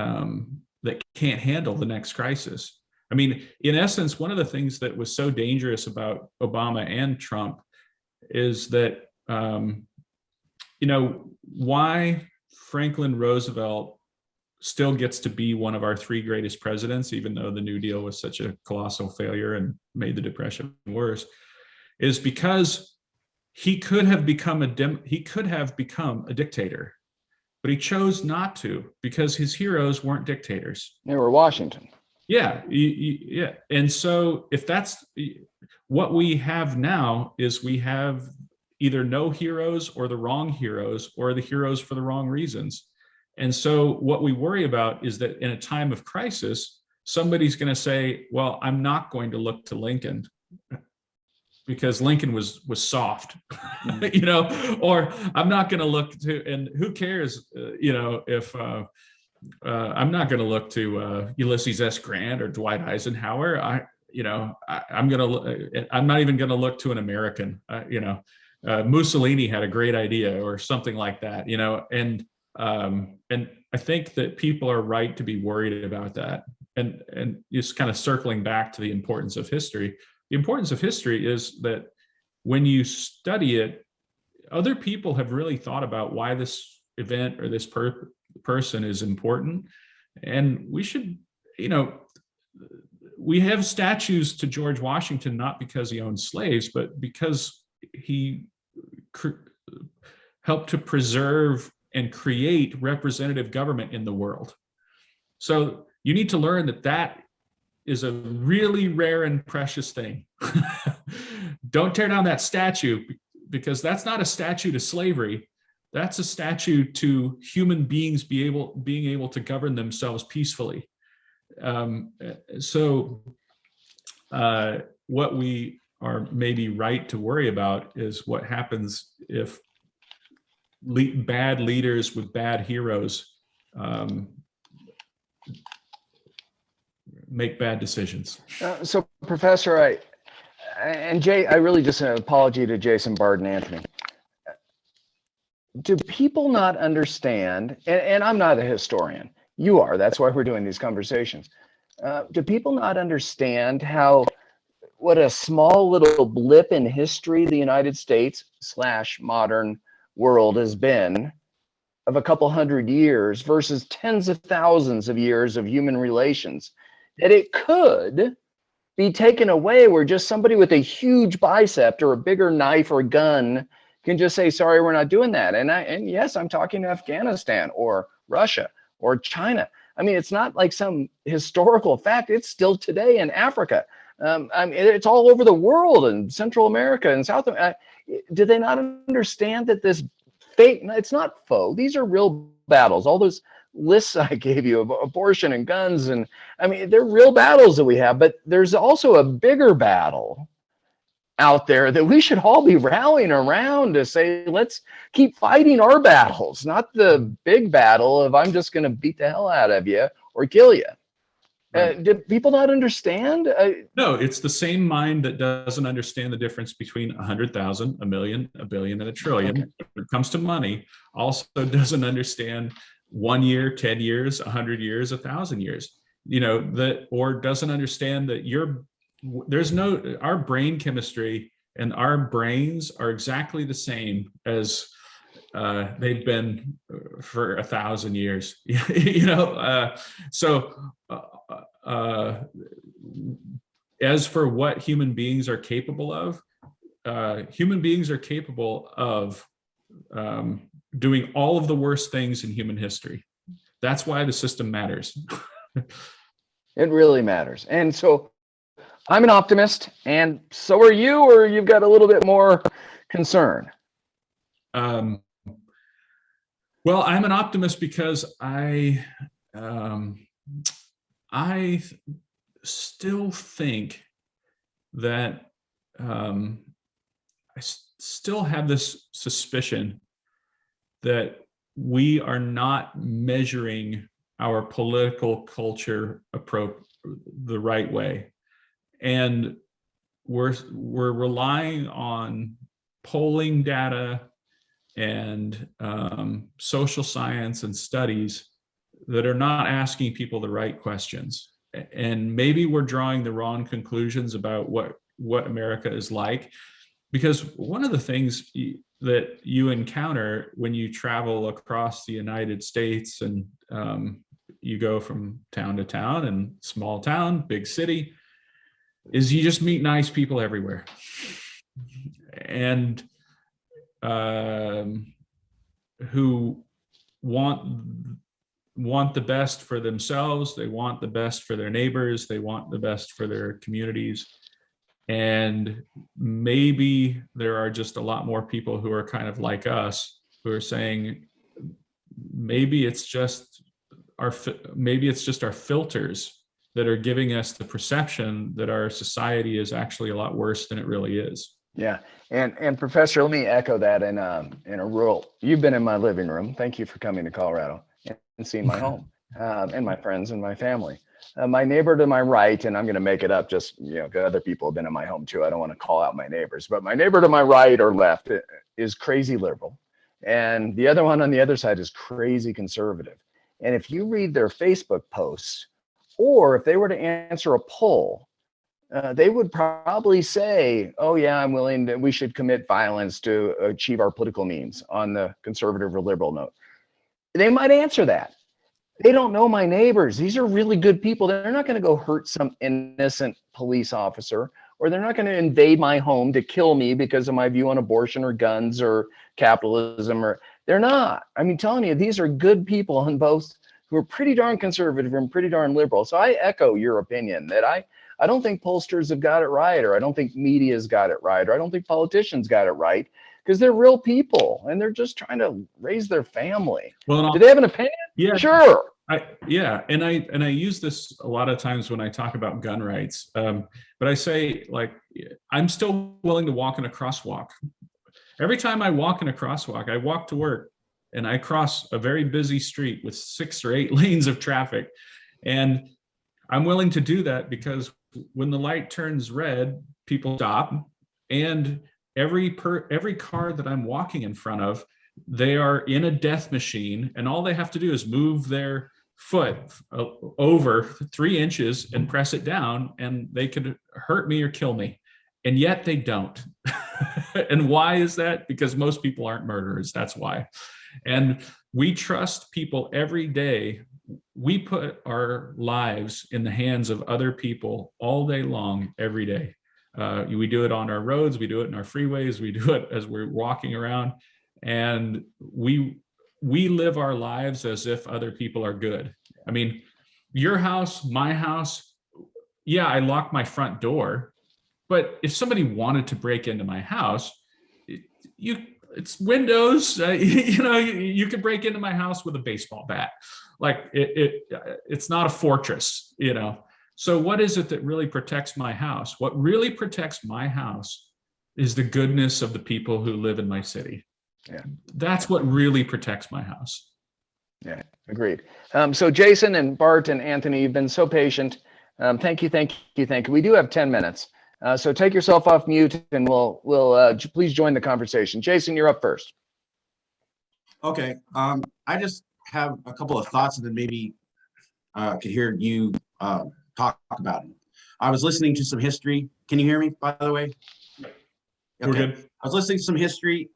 that can't handle the next crisis? I mean, in essence, one of the things that was so dangerous about Obama and Trump is that, why Franklin Roosevelt still gets to be one of our three greatest presidents, even though the New Deal was such a colossal failure and made the Depression worse, is because he could have become a dictator, but he chose not to because his heroes weren't dictators. They were Washington. Yeah, yeah. And so if that's what we have now, is we have either no heroes or the wrong heroes or the heroes for the wrong reasons. And so what we worry about is that in a time of crisis, somebody's going to say, well, I'm not going to look to Lincoln because Lincoln was soft, or I'm not going to look to, and who cares, if I'm not going to look to Ulysses S. Grant or Dwight Eisenhower. I'm not even going to look to an American. Mussolini had a great idea or something like that. And I think that people are right to be worried about that. And just kind of circling back to the importance of history. The importance of history is that when you study it, other people have really thought about why this event or this person is important. And we should, we have statues to George Washington, not because he owned slaves, but because he helped to preserve and create representative government in the world. So you need to learn that is a really rare and precious thing. Don't tear down that statue, because that's not a statue to slavery. That's a statue to human beings being able to govern themselves peacefully. What we are maybe right to worry about is what happens if bad leaders with bad heroes make bad decisions. So, Professor, I really just an apology to Jason Bard and Anthony. Do people not understand, and I'm not a historian, you are, that's why we're doing these conversations. Do people not understand what a small little blip in history the United States / modern world has been of a couple hundred years versus tens of thousands of years of human relations, that it could be taken away where just somebody with a huge bicep or a bigger knife or gun can just say, sorry, we're not doing that. And yes, I'm talking to Afghanistan or Russia or China. I mean, it's not like some historical fact. It's still today in Africa. It's all over the world, in Central America and South America. Do they not understand that this fake, it's not faux, these are real battles. All those lists I gave you of abortion and guns, and I mean, they're real battles that we have, but there's also a bigger battle out there that we should all be rallying around to say, let's keep fighting our battles, not the big battle of I'm just going to beat the hell out of you or kill you. Right. Did people not understand? No, it's the same mind that doesn't understand the difference between 100,000, a million, a billion, and a trillion. Okay. When it comes to money, also doesn't understand 1 year, 10 years, 100 years, 1,000 years. Or doesn't understand that our brain chemistry and our brains are exactly the same as they've been for 1,000 years. As for what human beings are capable of, human beings are capable of doing all of the worst things in human history. That's why the system matters. It really matters. And so I'm an optimist, and so are you, or you've got a little bit more concern? Well, I'm an optimist because I still think that still have this suspicion that we are not measuring our political culture approach the right way. And we're relying on polling data and social science and studies that are not asking people the right questions. And maybe we're drawing the wrong conclusions about what America is like. Because one of the things that you encounter when you travel across the United States and you go from town to town and small town, big city, is you just meet nice people everywhere. And who want the best for themselves, they want the best for their neighbors, they want the best for their communities. And maybe there are just a lot more people who are kind of like us, who are saying, maybe it's just our filters that are giving us the perception that our society is actually a lot worse than it really is. Yeah, and Professor, let me echo that in a rural. You've been in my living room. Thank you for coming to Colorado and seeing my home and my friends and my family. My neighbor to my right, and I'm going to make it up just, other people have been in my home too. I don't want to call out my neighbors, but my neighbor to my right or left is crazy liberal. And the other one on the other side is crazy conservative. And if you read their Facebook posts, or if they were to answer a poll, they would probably say, oh yeah, I'm willing to, we should commit violence to achieve our political means on the conservative or liberal note. They might answer that. They don't know my neighbors. These are really good people. They're not going to go hurt some innocent police officer, or they're not going to invade my home to kill me because of my view on abortion or guns or capitalism, or they're not. I mean, telling you, these are good people on both who are pretty darn conservative and pretty darn liberal. So I echo your opinion that I don't think pollsters have got it right, or I don't think media's got it right, or I don't think politicians got it right, because they're real people and they're just trying to raise their family. Well, do they have an opinion? Yeah, sure. And I use this a lot of times when I talk about gun rights. But I say, like, I'm still willing to walk in a crosswalk. Every time I walk in a crosswalk, I walk to work and I cross a very busy street with 6 or 8 lanes of traffic. And I'm willing to do that because when the light turns red, people stop. And every car that I'm walking in front of, they are in a death machine, and all they have to do is move their foot over 3 inches and press it down, and they could hurt me or kill me. And yet they don't. And why is that? Because most people aren't murderers. That's why. And we trust people every day. We put our lives in the hands of other people all day long, every day. We do it on our roads. We do it in our freeways. We do it as we're walking around. And we live our lives as if other people are good. I mean, your house, my house, yeah, I lock my front door, but if somebody wanted to break into my house, it's windows. You could break into my house with a baseball bat. Like it's not a fortress, So what is it that really protects my house? What really protects my house is the goodness of the people who live in my city. Yeah, that's what really protects my house. Yeah, agreed. So Jason and Bart and Anthony, you've been so patient. Thank you. We do have 10 minutes. So take yourself off mute and we'll please join the conversation. Jason, you're up first. Okay. I just have a couple of thoughts and then maybe could hear you talk about it. I was listening to some history. Can you hear me, by the way? Okay. We're good. I was listening to some history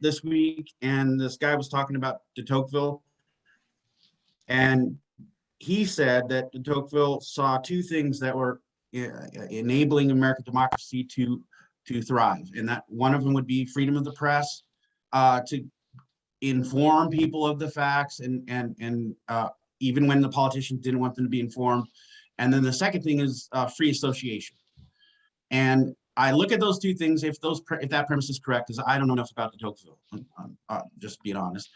this week, and this guy was talking about de Tocqueville, and he said that de Tocqueville saw 2 things that were enabling American democracy to thrive, and that one of them would be freedom of the press, to inform people of the facts, and even when the politicians didn't want them to be informed, and then the second thing is free association. And I look at those 2 things, if that premise is correct, because I don't know enough about de Tocqueville, just being honest.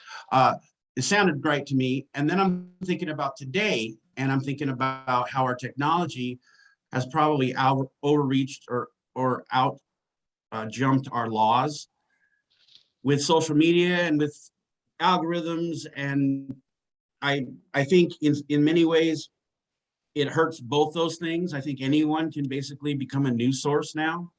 it sounded right to me. And then I'm thinking about today, and I'm thinking about how our technology has probably overreached or out jumped our laws with social media and with algorithms. And I think in many ways it hurts both those things. I think anyone can basically become a news source now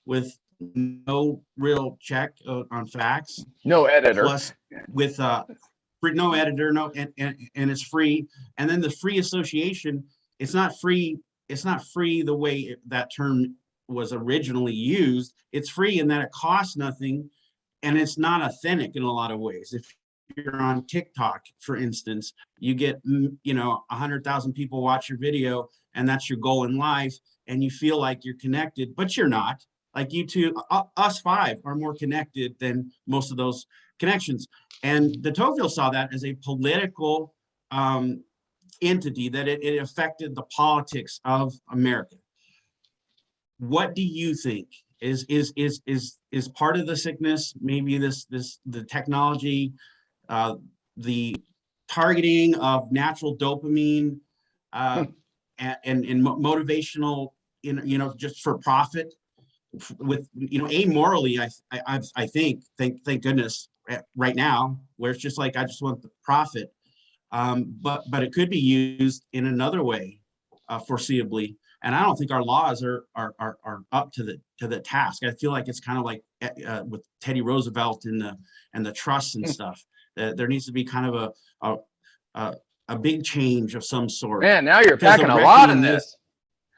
with no real check on facts, No editor. plus with no editor, and it's free. And then the free association, it's not free the way that term was originally used. It's free in that it costs nothing, and it's not authentic in a lot of ways. If you're on TikTok, for instance, you get 100,000 people watch your video, and that's your goal in life, and you feel like you're connected, but you're not. Like you two, us five are more connected than most of those connections. And de Tocqueville saw that as a political entity, that it affected the politics of America. What do you think is part of the sickness? Maybe the technology, the targeting of natural dopamine, and motivational, just for profit, with amorally. I think, thank goodness, right now, where it's just like, I just want the profit, but it could be used in another way, foreseeably. And I don't think our laws are up to the task. I feel like it's kind of like with Teddy Roosevelt and the trusts and stuff. There needs to be kind of a big change of some sort. Man, now you're packing a lot in this.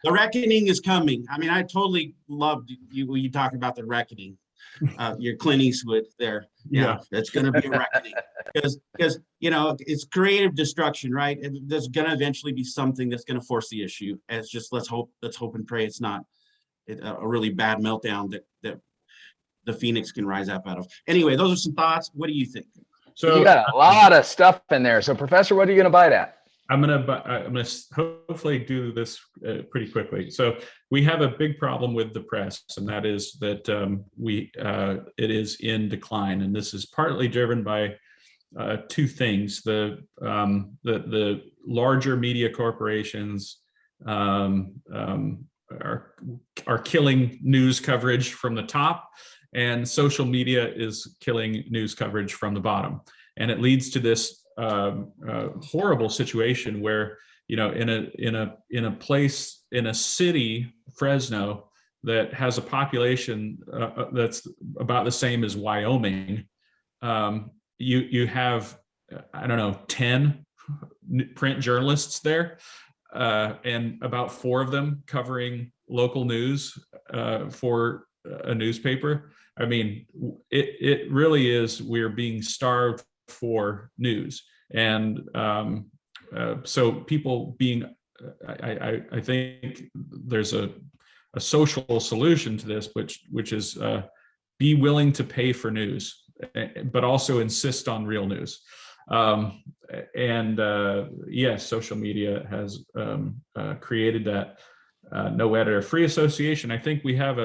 The reckoning is coming. I mean, I totally loved you when you talk about the reckoning. Your Clint Eastwood there. Yeah, that's going to be a reckoning, because it's creative destruction, right? And there's going to eventually be something that's going to force the issue. And it's just, let's hope and pray it's not a really bad meltdown that the Phoenix can rise up out of. Anyway, those are some thoughts. What do you think? So you got a lot of stuff in there. So, Professor, what are you going to bite at? I'm gonna hopefully do this pretty quickly. So we have a big problem with the press, and that is that it is in decline, and this is partly driven by two things: the larger media corporations are killing news coverage from the top, and social media is killing news coverage from the bottom, and it leads to this horrible situation where, in a place, in a city, Fresno, that has a population that's about the same as Wyoming, you have, I don't know, 10 print journalists there, and about 4 of them covering local news for a newspaper. I mean, it really is, we're being starved for news. And so people being, I think there's a social solution to this, which is be willing to pay for news, but also insist on real news. Yes, social media has created that no editor free association. I think we have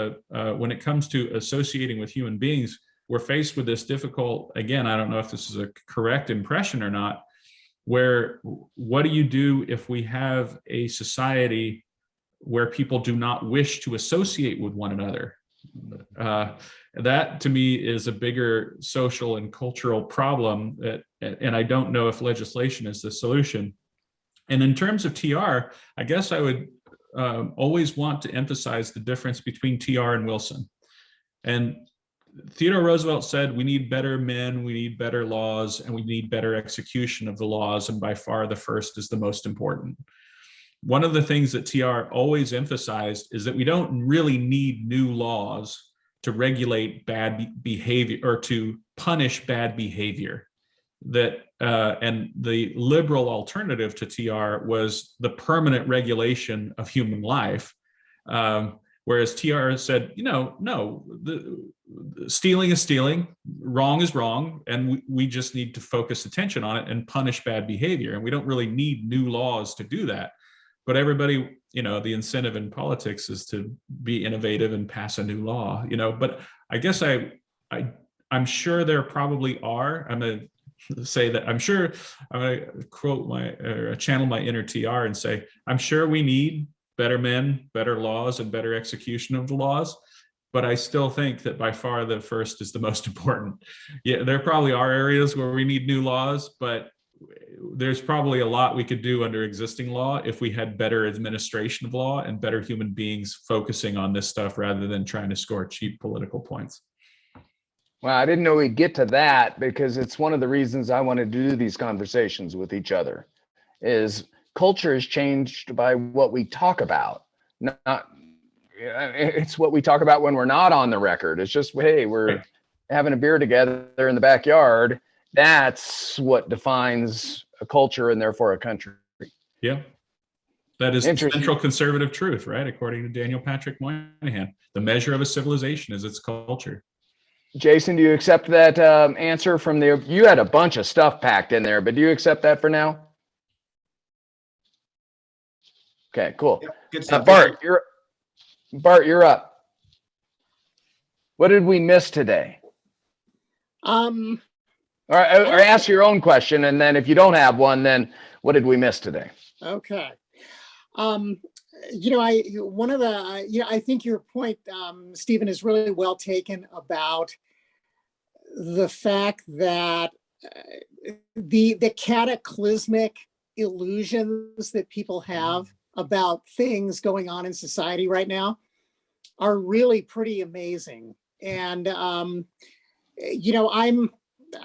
when it comes to associating with human beings, we're faced with this difficult, again, I don't know if this is a correct impression or not, where what do you do if we have a society where people do not wish to associate with one another? That to me is a bigger social and cultural problem, and I don't know if legislation is the solution. And in terms of TR, I guess I would always want to emphasize the difference between TR and Wilson. And Theodore Roosevelt said, we need better men, we need better laws, and we need better execution of the laws. And by far, the first is the most important. One of the things that TR always emphasized is that we don't really need new laws to regulate bad behavior or to punish bad behavior. And the liberal alternative to TR was the permanent regulation of human life. Whereas TR said, no, stealing is stealing, wrong is wrong, and we just need to focus attention on it and punish bad behavior. And we don't really need new laws to do that. But everybody, the incentive in politics is to be innovative and pass a new law, But I guess I'm sure there probably are. I'm a say that I'm sure I'm going to quote or channel my inner TR and say, I'm sure we need better men, better laws, and better execution of the laws. But I still think that by far the first is the most important. Yeah, there probably are areas where we need new laws, but there's probably a lot we could do under existing law if we had better administration of law and better human beings focusing on this stuff rather than trying to score cheap political points. Well, I didn't know we'd get to that, because it's one of the reasons I wanted to do these conversations with each other. Is culture is changed by what we talk about, not it's what we talk about when we're not on the record. It's just, hey, we're Right. having a beer together in the backyard. That's what defines a culture and therefore a country. Yeah. That is the Interesting. central conservative truth, right? According to Daniel Patrick Moynihan, the measure of a civilization is its culture. Jason, do you accept that answer from the? You had a bunch of stuff packed in there, but do you accept that for now? Okay, cool. Yep, good stuff. Bart, you're up. What did we miss today? Um, Or ask your own question, and then if you don't have one, then what did we miss today? okay. I think your point, Stephen, is really well taken about the fact that the cataclysmic illusions that people have about things going on in society right now are really pretty amazing. And, I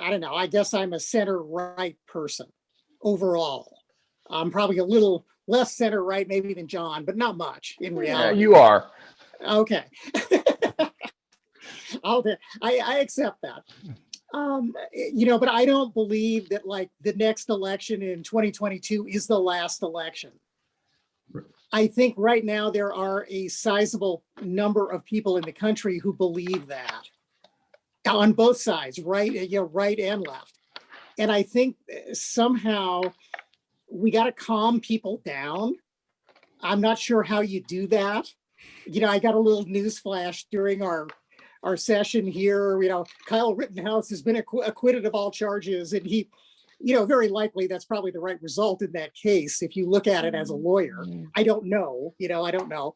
don't know, I guess I'm a center right person overall. I'm probably a little less center right maybe than John, but not much in Yeah, reality. you are. Okay. I accept that. But I don't believe that like the next election in 2022 is the last election. I think right now there are a sizable number of people in the country who believe that on both sides, right and left. And I think somehow we got to calm people down. I'm not sure how you do that. I got a little news flash during our session here. Kyle Rittenhouse has been acquitted of all charges, and he, very likely that's probably the right result in that case. If you look at it as a lawyer, I don't know, I don't know.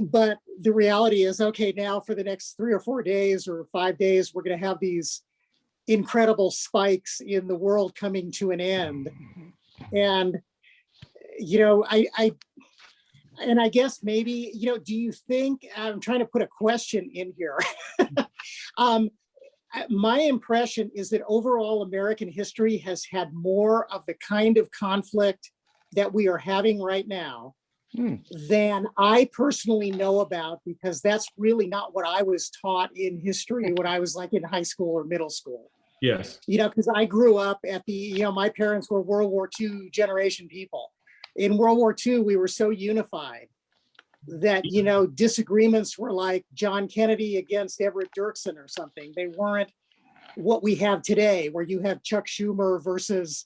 But the reality is, okay, now for the next 3 or 4 days or 5 days, we're going to have these incredible spikes in the world coming to an end. And, I guess maybe, do you think, I'm trying to put a question in here. My impression is that overall American history has had more of the kind of conflict that we are having right now than I personally know about, because that's really not what I was taught in history when I was like in high school or middle school. Yes. Because I grew up at my parents were World War II generation people. In World War II, we were so unified that, disagreements were like John Kennedy against Everett Dirksen or something. They weren't what we have today, where you have Chuck Schumer versus,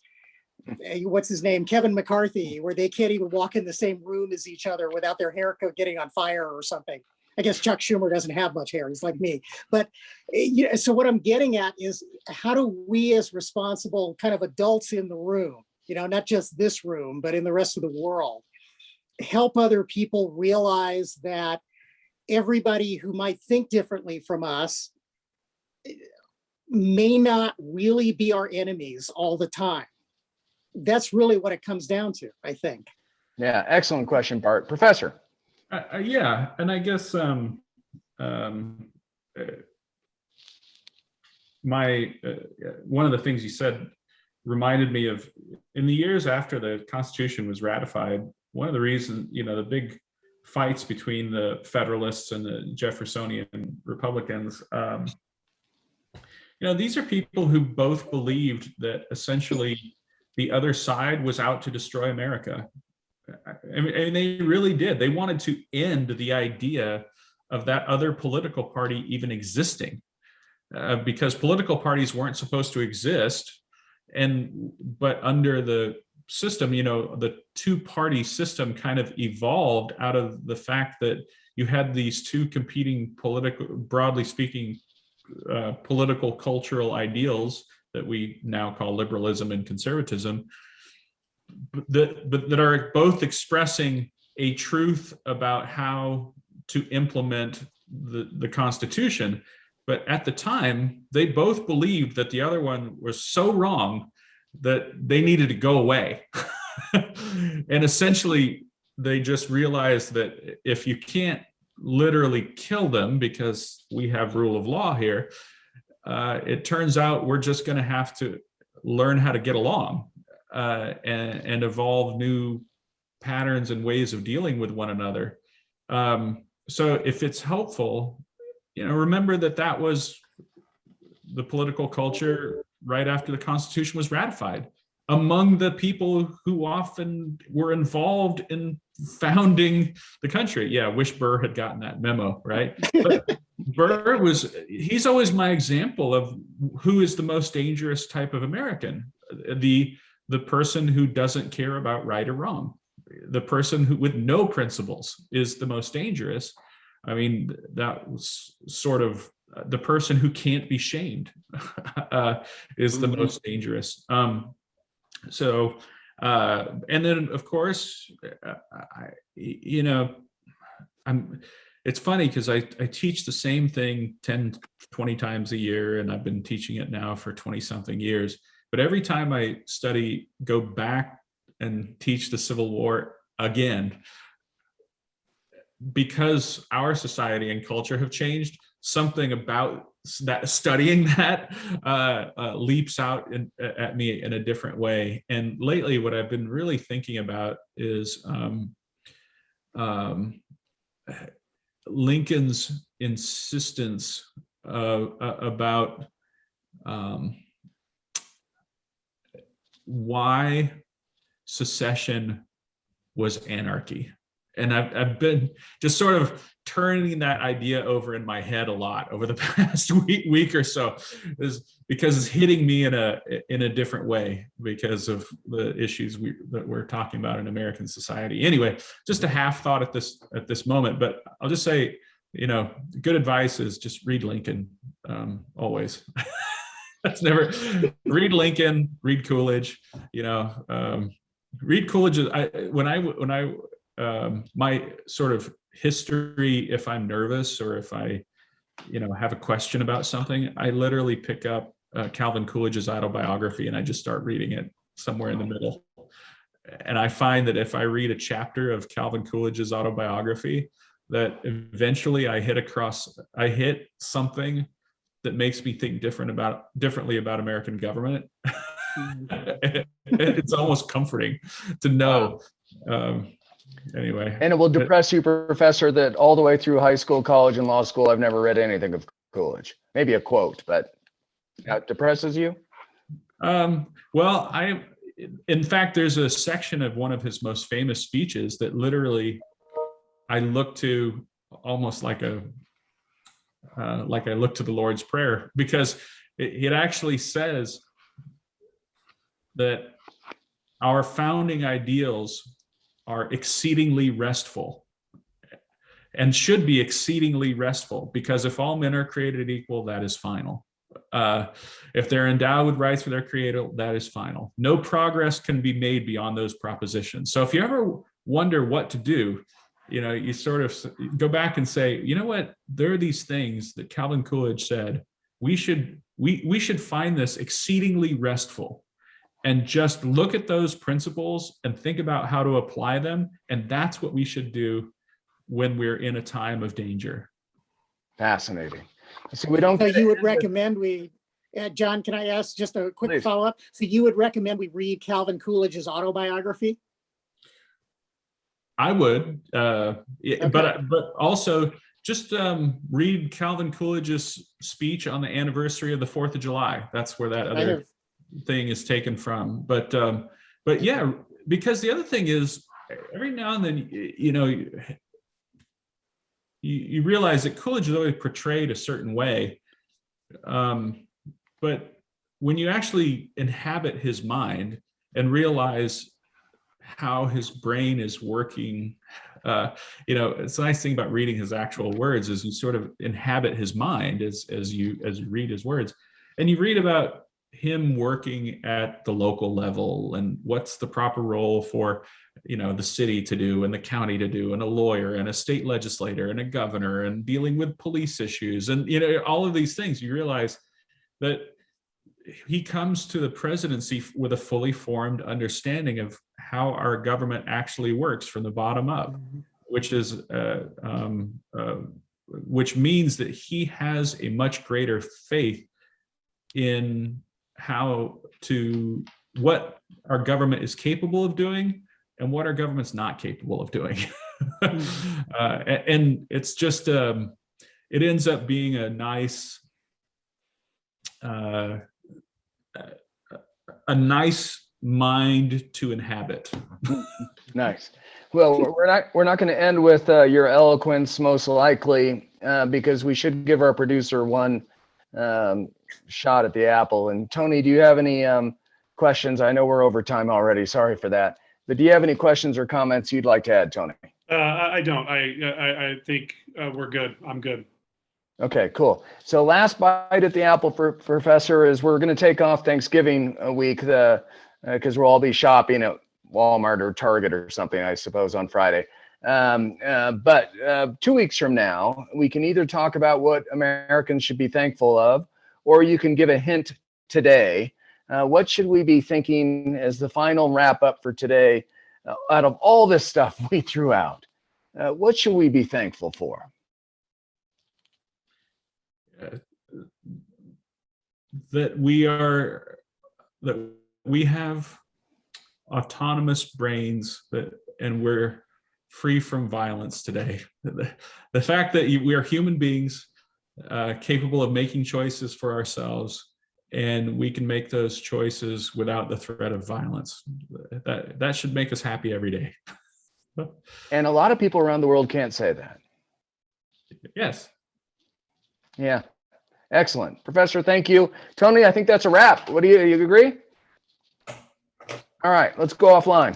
what's his name, Kevin McCarthy, where they can't even walk in the same room as each other without their hair getting on fire or something. I guess Chuck Schumer doesn't have much hair. He's like me. But so what I'm getting at is, how do we as responsible kind of adults in the room, not just this room, but in the rest of the world, help other people realize that everybody who might think differently from us may not really be our enemies all the time? That's really what it comes down to, I think. Yeah, excellent question, Bart. Professor. Yeah, and I guess one of the things you said reminded me of, in the years after the Constitution was ratified, one of the reasons, the big fights between the Federalists and the Jeffersonian Republicans, these are people who both believed that essentially the other side was out to destroy America. I mean, they really did. They wanted to end the idea of that other political party even existing, because political parties weren't supposed to exist. But under the system, the two-party system kind of evolved out of the fact that you had these two competing broadly speaking, political cultural ideals that we now call liberalism and conservatism, but that are both expressing a truth about how to implement the Constitution. But at the time, they both believed that the other one was so wrong that they needed to go away. And essentially, they just realized that if you can't literally kill them because we have rule of law here, it turns out we're just going to have to learn how to get along and evolve new patterns and ways of dealing with one another. So if it's helpful, remember that was the political culture right after the Constitution was ratified, among the people who often were involved in founding the country. Yeah, I wish Burr had gotten that memo, right? But Burr he's always my example of who is the most dangerous type of American. The person who doesn't care about right or wrong. The person who with no principles is the most dangerous. I mean, that was sort of the person who can't be shamed is the most dangerous. So, and then of course, it's funny because I teach the same thing 10, 20 times a year, and I've been teaching it now for 20 something years. But every time I go back and teach the Civil War again, because our society and culture have changed, something about that studying that leaps out at me in a different way. And lately, what I've been really thinking about is Lincoln's insistence about why secession was anarchy. And I've been just sort of turning that idea over in my head a lot over the past week or so, because it's hitting me in a different way because of the issues that we're talking about in American society. Anyway, just a half thought at this moment, but I'll just say, good advice is just read Lincoln always. That's never read Lincoln, read Coolidge. Read Coolidge. When I my sort of history, if I'm nervous or if I, have a question about something, I literally pick up Calvin Coolidge's autobiography and I just start reading it somewhere in the middle. And I find that if I read a chapter of Calvin Coolidge's autobiography, that eventually I hit something that makes me think differently about American government. It's almost comforting to know. Anyway. And it will depress you, Professor, that all the way through high school, college, and law school, I've never read anything of Coolidge. Maybe a quote, but that depresses you? Well, in fact, there's a section of one of his most famous speeches that literally I look to almost like I look to the Lord's Prayer, because it actually says that our founding ideals are exceedingly restful and should be exceedingly restful, because if all men are created equal, that is final. If they're endowed with rights for their creator, that is final. No progress can be made beyond those propositions. So if you ever wonder what to do, you sort of go back and say, what, there are these things that Calvin Coolidge said, we should find this exceedingly restful. And just look at those principles and think about how to apply them. And that's what we should do when we're in a time of danger. Fascinating. So we don't. So you would recommend John, can I ask just a quick follow-up? So you would recommend we read Calvin Coolidge's autobiography? I would, okay. but also just read Calvin Coolidge's speech on the anniversary of the 4th of July. That's where that other thing is taken from. But yeah, because the other thing is, every now and then, you realize that Coolidge is always portrayed a certain way, but when you actually inhabit his mind and realize how his brain is working, it's a nice thing about reading his actual words is you sort of inhabit his mind as you read his words, and you read about him working at the local level and what's the proper role for, the city to do and the county to do and a lawyer and a state legislator and a governor and dealing with police issues and all of these things, you realize that he comes to the presidency with a fully formed understanding of how our government actually works from the bottom up, which is which means that he has a much greater faith in what our government is capable of doing and what our government's not capable of doing. And it's just, it ends up being a nice mind to inhabit. Nice. Well, we're not going to end with your eloquence, most likely, because we should give our producer one shot at the apple. And Tony, do you have any questions? I know we're over time already. Sorry for that. But do you have any questions or comments you'd like to add, Tony? I don't. I think we're good. I'm good. Okay, cool. So last bite at the apple for Professor is we're going to take off Thanksgiving week because we'll all be shopping at Walmart or Target or something, I suppose, on Friday. But 2 weeks from now, we can either talk about what Americans should be thankful of, or you can give a hint today. What should we be thinking as the final wrap up for today out of all this stuff we threw out? What should we be thankful for? That we have autonomous brains and we're free from violence today. The fact that we are human beings capable of making choices for ourselves, and we can make those choices without the threat of violence. That should make us happy every day. And a lot of people around the world can't say that. Yes. Yeah. Excellent. Professor, thank you. Tony, I think that's a wrap. What do you agree? All right, let's go offline.